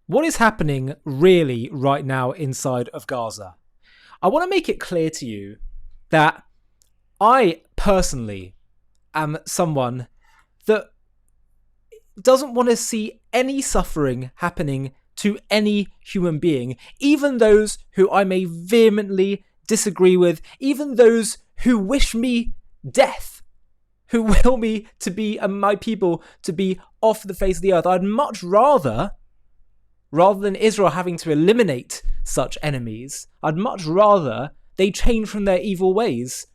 what is happening really right now inside of Gaza? I want to make it clear to you that I personally am someone that doesn't want to see any suffering happening to any human being, even those who I may vehemently disagree with, even those who wish me death, who will me to be my people to be off the face of the earth. I'd much rather than Israel having to eliminate such enemies, I'd much rather they change from their evil ways,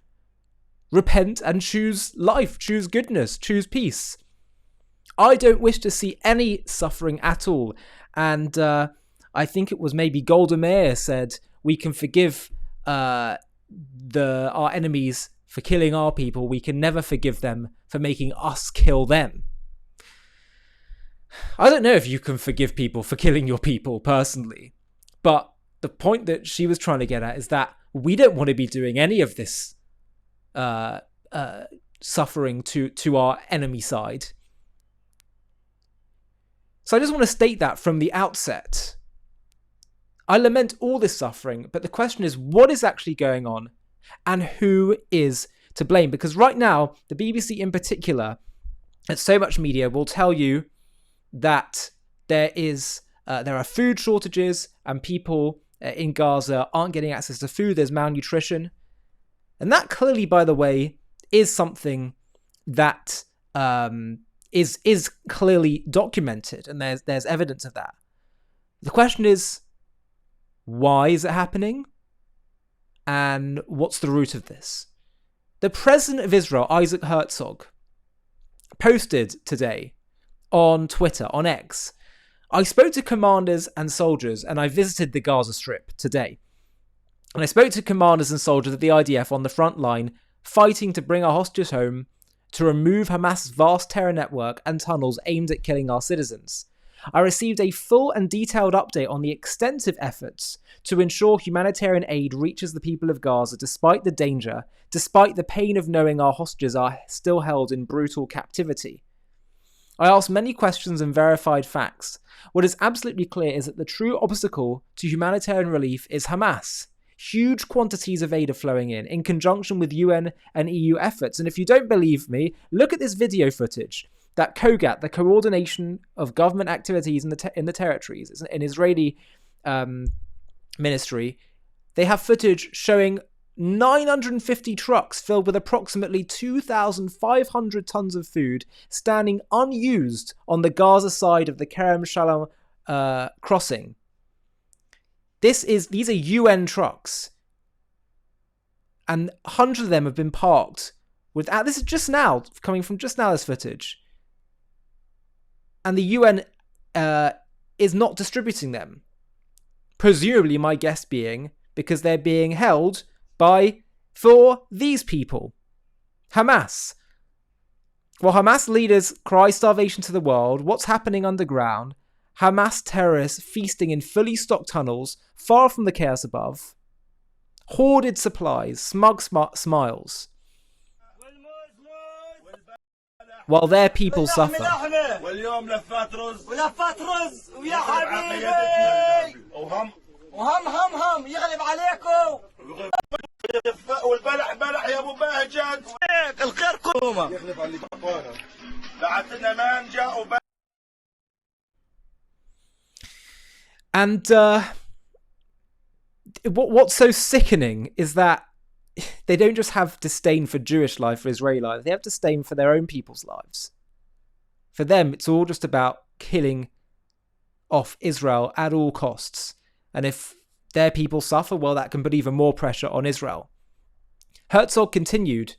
repent and choose life, choose goodness, choose peace. I don't wish to see any suffering at all. And I think it was maybe Golda Meir said, we can forgive our enemies for killing our people. We can never forgive them for making us kill them. I don't know if you can forgive people for killing your people personally, but the point that she was trying to get at is that we don't want to be doing any of this suffering to our enemy side. So I just want to state that from the outset. I lament all this suffering, but the question is, what is actually going on and who is to blame? Because right now, the BBC in particular, and so much media will tell you that there are food shortages and people in Gaza aren't getting access to food. There's malnutrition. And that clearly, by the way, is something that is clearly documented, and there's evidence of that. The question is, why is it happening? And what's the root of this? The president of Israel, Isaac Herzog, posted today on Twitter, on X, I spoke to commanders and soldiers, and I visited the Gaza Strip today. And I spoke to commanders and soldiers of the IDF on the front line, fighting to bring our hostages home, to remove Hamas's vast terror network and tunnels aimed at killing our citizens. I received a full and detailed update on the extensive efforts to ensure humanitarian aid reaches the people of Gaza despite the danger, despite the pain of knowing our hostages are still held in brutal captivity. I asked many questions and verified facts. What is absolutely clear is that the true obstacle to humanitarian relief is Hamas. Huge quantities of aid are flowing in conjunction with UN and EU efforts. And if you don't believe me, look at this video footage that COGAT, the Coordination of Government Activities in the Territories, is an Israeli ministry. They have footage showing 950 trucks filled with approximately 2,500 tons of food standing unused on the Gaza side of the Kerem Shalom crossing. These are UN trucks, and hundreds of them have been parked without. This is just now coming from this footage, and the UN is not distributing them. Presumably, my guess being because they're being held for these people, Hamas. While Hamas leaders cry starvation to the world, what's happening underground? Hamas terrorists feasting in fully stocked tunnels, far from the chaos above. Hoarded supplies, smug smiles. While their people suffer. And what's so sickening is that they don't just have disdain for Jewish life, for Israeli life. They have disdain for their own people's lives. For them, it's all just about killing off Israel at all costs. And if their people suffer, well, that can put even more pressure on Israel. Herzog continued,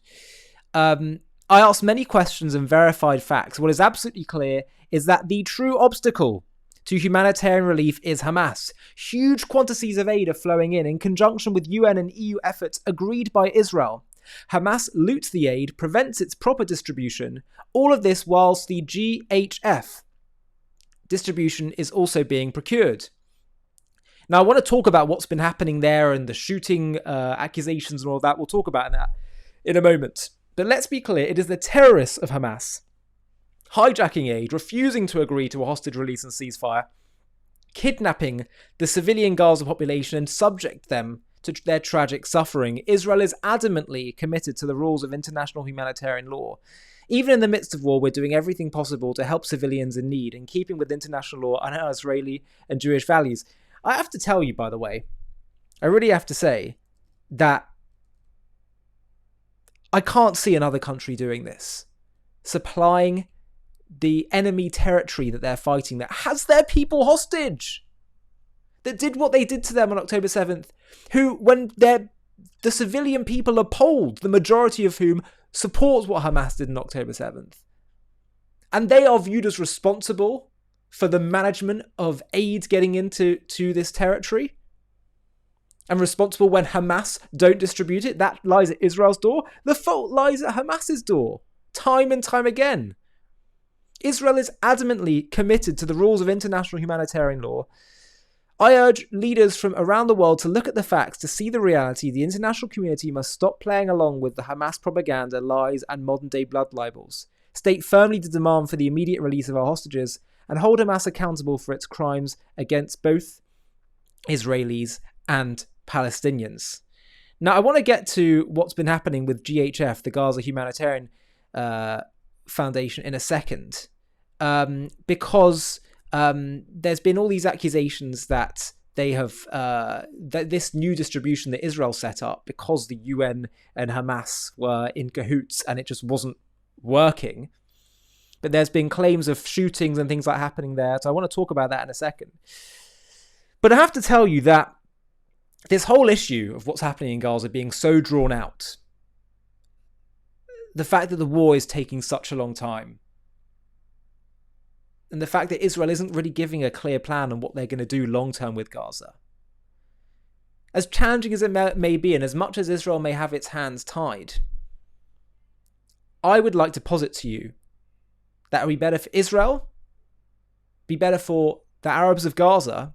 I asked many questions and verified facts. What is absolutely clear is that the true obstacle to humanitarian relief is Hamas. Huge quantities of aid are flowing in conjunction with UN and EU efforts agreed by Israel. Hamas loots the aid, prevents its proper distribution, all of this whilst the GHF distribution is also being procured. Now, I want to talk about what's been happening there and the shooting accusations and all that. We'll talk about that in a moment. But let's be clear, it is the terrorists of Hamas hijacking aid, refusing to agree to a hostage release and ceasefire, kidnapping the civilian Gaza population and subject them to their tragic suffering. Israel is adamantly committed to the rules of international humanitarian law. Even in the midst of war, we're doing everything possible to help civilians in need, in keeping with international law and our Israeli and Jewish values. I have to tell you, by the way, I really have to say that I can't see another country doing this, supplying the enemy territory that they're fighting, that has their people hostage, that did what they did to them on October 7th, who, when the civilian people are polled, the majority of whom supports what Hamas did on October 7th. And they are viewed as responsible for the management of aid getting into this territory. And responsible when Hamas don't distribute it. That lies at Israel's door. The fault lies at Hamas's door. Time and time again. Israel is adamantly committed to the rules of international humanitarian law. I urge leaders from around the world to look at the facts, to see the reality. The international community must stop playing along with the Hamas propaganda, lies, and modern-day blood libels. State firmly the demand for the immediate release of our hostages and hold Hamas accountable for its crimes against both Israelis and Palestinians. Now, I want to get to what's been happening with GHF, the Gaza Humanitarian Foundation, in a second, because there's been all these accusations that they have that this new distribution that Israel set up, because the UN and Hamas were in cahoots and it just wasn't working. But there's been claims of shootings and things like happening there, so I want to talk about that in a second. But I have to tell you that this whole issue of what's happening in Gaza being so drawn out, the fact that the war is taking such a long time, and the fact that Israel isn't really giving a clear plan on what they're going to do long-term with Gaza. As challenging as it may be, and as much as Israel may have its hands tied, I would like to posit to you that it would be better for Israel, be better for the Arabs of Gaza,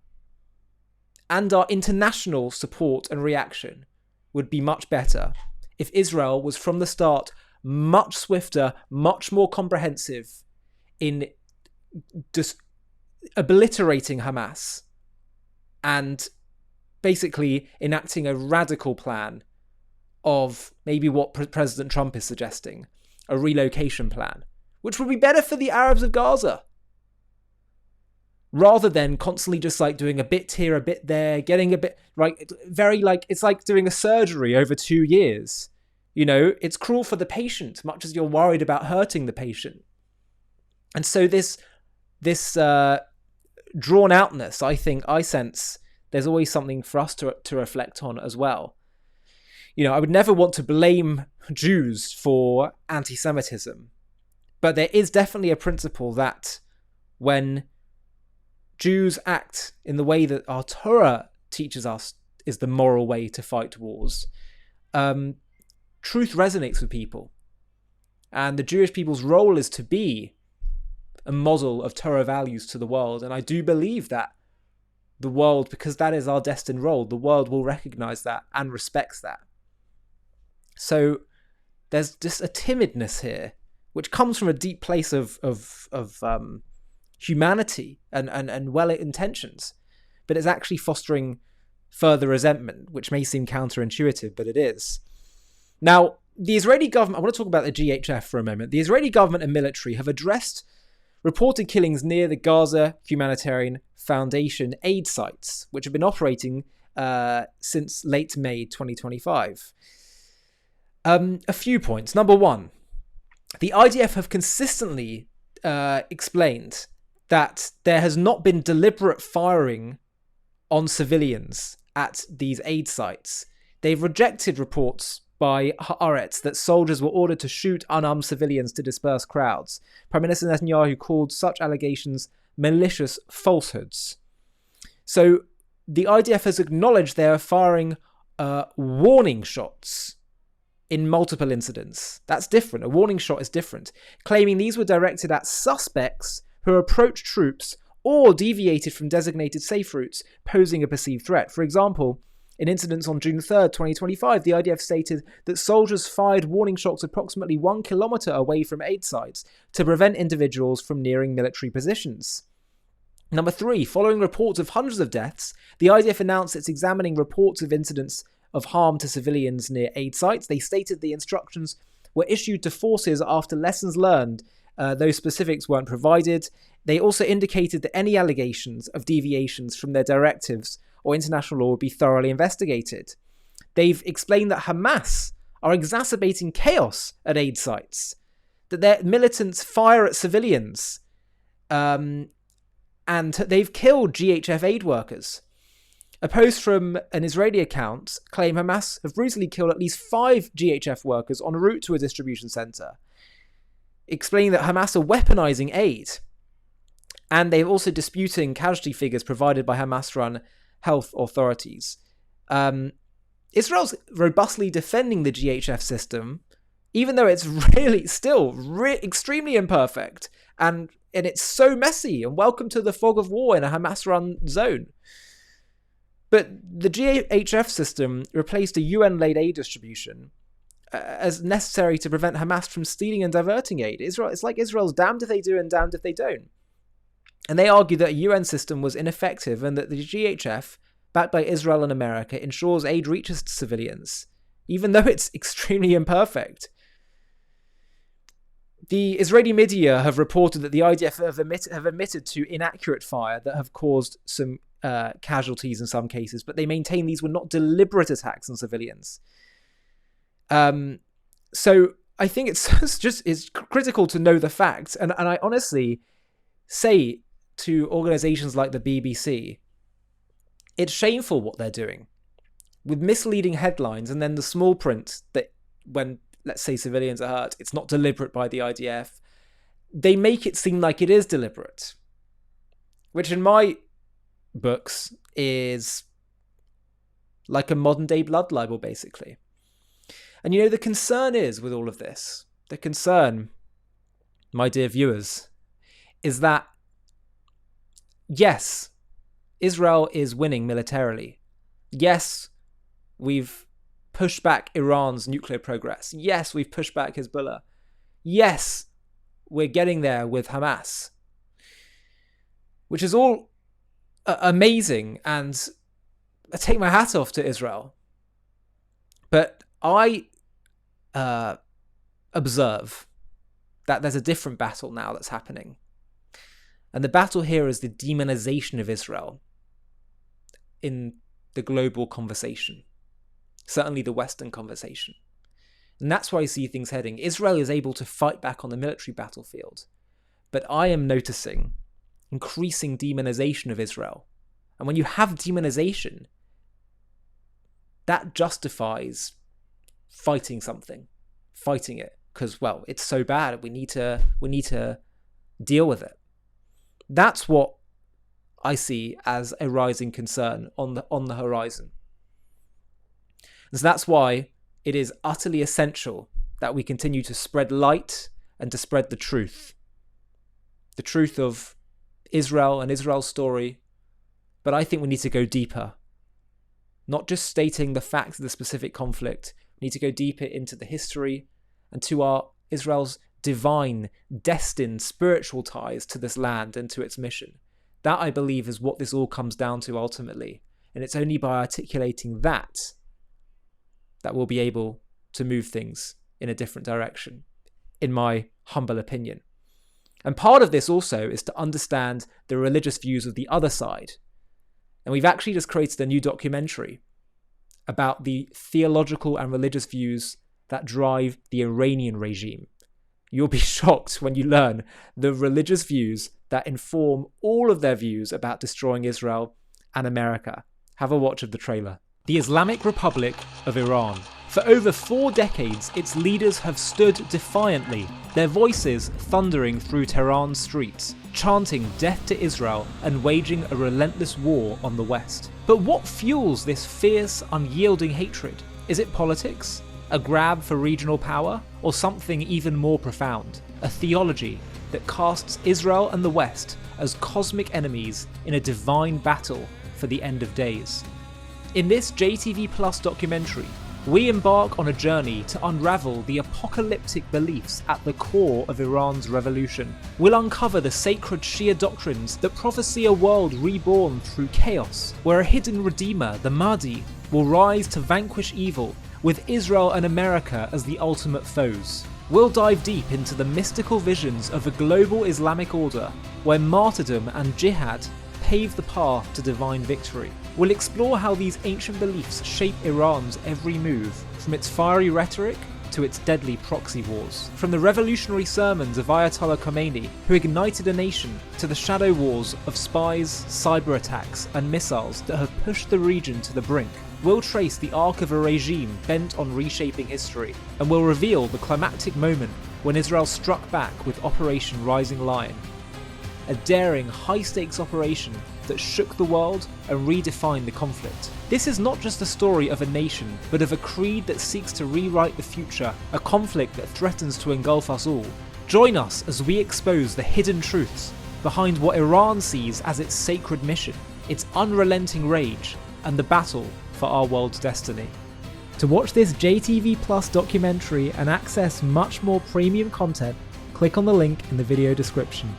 and our international support and reaction would be much better if Israel was from the start much swifter, much more comprehensive in just obliterating Hamas and basically enacting a radical plan of maybe what President Trump is suggesting, a relocation plan, which would be better for the Arabs of Gaza, rather than constantly just like doing a bit here, a bit there, getting a bit right, very like, it's like doing a surgery over 2 years. You know, it's cruel for the patient, much as you're worried about hurting the patient. And so this drawn outness, I sense there's always something for us to reflect on as well. You know, I would never want to blame Jews for anti-Semitism, but there is definitely a principle that when Jews act in the way that our Torah teaches us is the moral way to fight wars, truth resonates with people. And the Jewish people's role is to be a model of Torah values to the world. And I do believe that the world, because that is our destined role, the world will recognize that and respects that. So there's just a timidness here, which comes from a deep place of humanity and well intentions, but it's actually fostering further resentment, which may seem counterintuitive, but it is. Now, the Israeli government, I want to talk about the GHF for a moment. The Israeli government and military have addressed reported killings near the Gaza Humanitarian Foundation aid sites, which have been operating since late May 2025. A few points. Number one, the IDF have consistently explained that there has not been deliberate firing on civilians at these aid sites. They've rejected reports by Haaretz that soldiers were ordered to shoot unarmed civilians to disperse crowds. Prime Minister Netanyahu called such allegations malicious falsehoods. So the IDF has acknowledged they are firing warning shots in multiple incidents. That's different. A warning shot is different, claiming these were directed at suspects who approached troops or deviated from designated safe routes, posing a perceived threat. For example, in incidents on June 3rd, 2025, the IDF stated that soldiers fired warning shots approximately 1 kilometre away from aid sites to prevent individuals from nearing military positions. Number 3, following reports of hundreds of deaths, the IDF announced it's examining reports of incidents of harm to civilians near aid sites. They stated the instructions were issued to forces after lessons learned. Those specifics weren't provided. They also indicated that any allegations of deviations from their directives or international law would be thoroughly investigated. They've explained that Hamas are exacerbating chaos at aid sites, that their militants fire at civilians, and they've killed GHF aid workers. A post from an Israeli account claimed Hamas have brutally killed at least 5 GHF workers en route to a distribution centre, explaining that Hamas are weaponizing aid. And they're also disputing casualty figures provided by Hamas-run health authorities. Israel's robustly defending the GHF system, even though it's really still extremely imperfect, and it's so messy, and welcome to the fog of war in a Hamas-run zone. But the GHF system replaced a UN-led aid distribution as necessary to prevent Hamas from stealing and diverting aid. It's like Israel's damned if they do and damned if they don't. And they argue that a UN system was ineffective and that the GHF, backed by Israel and America, ensures aid reaches civilians, even though it's extremely imperfect. The Israeli media have reported that the IDF have admitted to inaccurate fire that have caused some casualties in some cases, but they maintain these were not deliberate attacks on civilians. So I think it's critical to know the facts, and I honestly say to organisations like the BBC, it's shameful what they're doing with misleading headlines, and then the small print that when, let's say, civilians are hurt, it's not deliberate by the IDF. They make it seem like it is deliberate, which in my books is like a modern day blood libel, basically. And the concern is with all of this, the concern, my dear viewers, is that yes, Israel is winning militarily. Yes, we've pushed back Iran's nuclear progress. Yes, we've pushed back Hezbollah. Yes, we're getting there with Hamas, which is all amazing, and I take my hat off to Israel. But I observe that there's a different battle now that's happening. And the battle here is the demonization of Israel in the global conversation, certainly the Western conversation. And that's where I see things heading. Israel is able to fight back on the military battlefield, but I am noticing increasing demonization of Israel. And when you have demonization, that justifies fighting it, because, well, it's so bad, we need to deal with it. That's what I see as a rising concern on the horizon. And so that's why it is utterly essential that we continue to spread light and to spread the truth of Israel and Israel's story. But I think we need to go deeper, not just stating the facts of the specific conflict. We need to go deeper into the history and to Israel's divine, destined, spiritual ties to this land and to its mission. That, I believe, is what this all comes down to ultimately. And it's only by articulating that we'll be able to move things in a different direction, in my humble opinion. And part of this also is to understand the religious views of the other side. And we've actually just created a new documentary about the theological and religious views that drive the Iranian regime. You'll be shocked when you learn the religious views that inform all of their views about destroying Israel and America. Have a watch of the trailer. The Islamic Republic of Iran. For over 4 decades, its leaders have stood defiantly, their voices thundering through Tehran's streets, chanting death to Israel and waging a relentless war on the West. But what fuels this fierce, unyielding hatred? Is it politics? A grab for regional power? Or something even more profound? A theology that casts Israel and the West as cosmic enemies in a divine battle for the end of days. In this JTV Plus documentary, We embark on a journey to unravel the apocalyptic beliefs at the core of Iran's revolution. We'll uncover the sacred Shia doctrines that prophesy a world reborn through chaos, where a hidden redeemer, the Mahdi, will rise to vanquish evil, with Israel and America as the ultimate foes. We'll dive deep into the mystical visions of a global Islamic order, where martyrdom and jihad pave the path to divine victory. We'll explore how these ancient beliefs shape Iran's every move, from its fiery rhetoric to its deadly proxy wars. From the revolutionary sermons of Ayatollah Khomeini, who ignited a nation, to the shadow wars of spies, cyber attacks, and missiles that have pushed the region to the brink. We'll trace the arc of a regime bent on reshaping history, and we'll reveal the climactic moment when Israel struck back with Operation Rising Lion, a daring, high-stakes operation that shook the world and redefined the conflict. This is not just a story of a nation, but of a creed that seeks to rewrite the future, a conflict that threatens to engulf us all. Join us as we expose the hidden truths behind what Iran sees as its sacred mission, its unrelenting rage, and the battle for our world's destiny. To watch this JTV Plus documentary and access much more premium content, click on the link in the video description.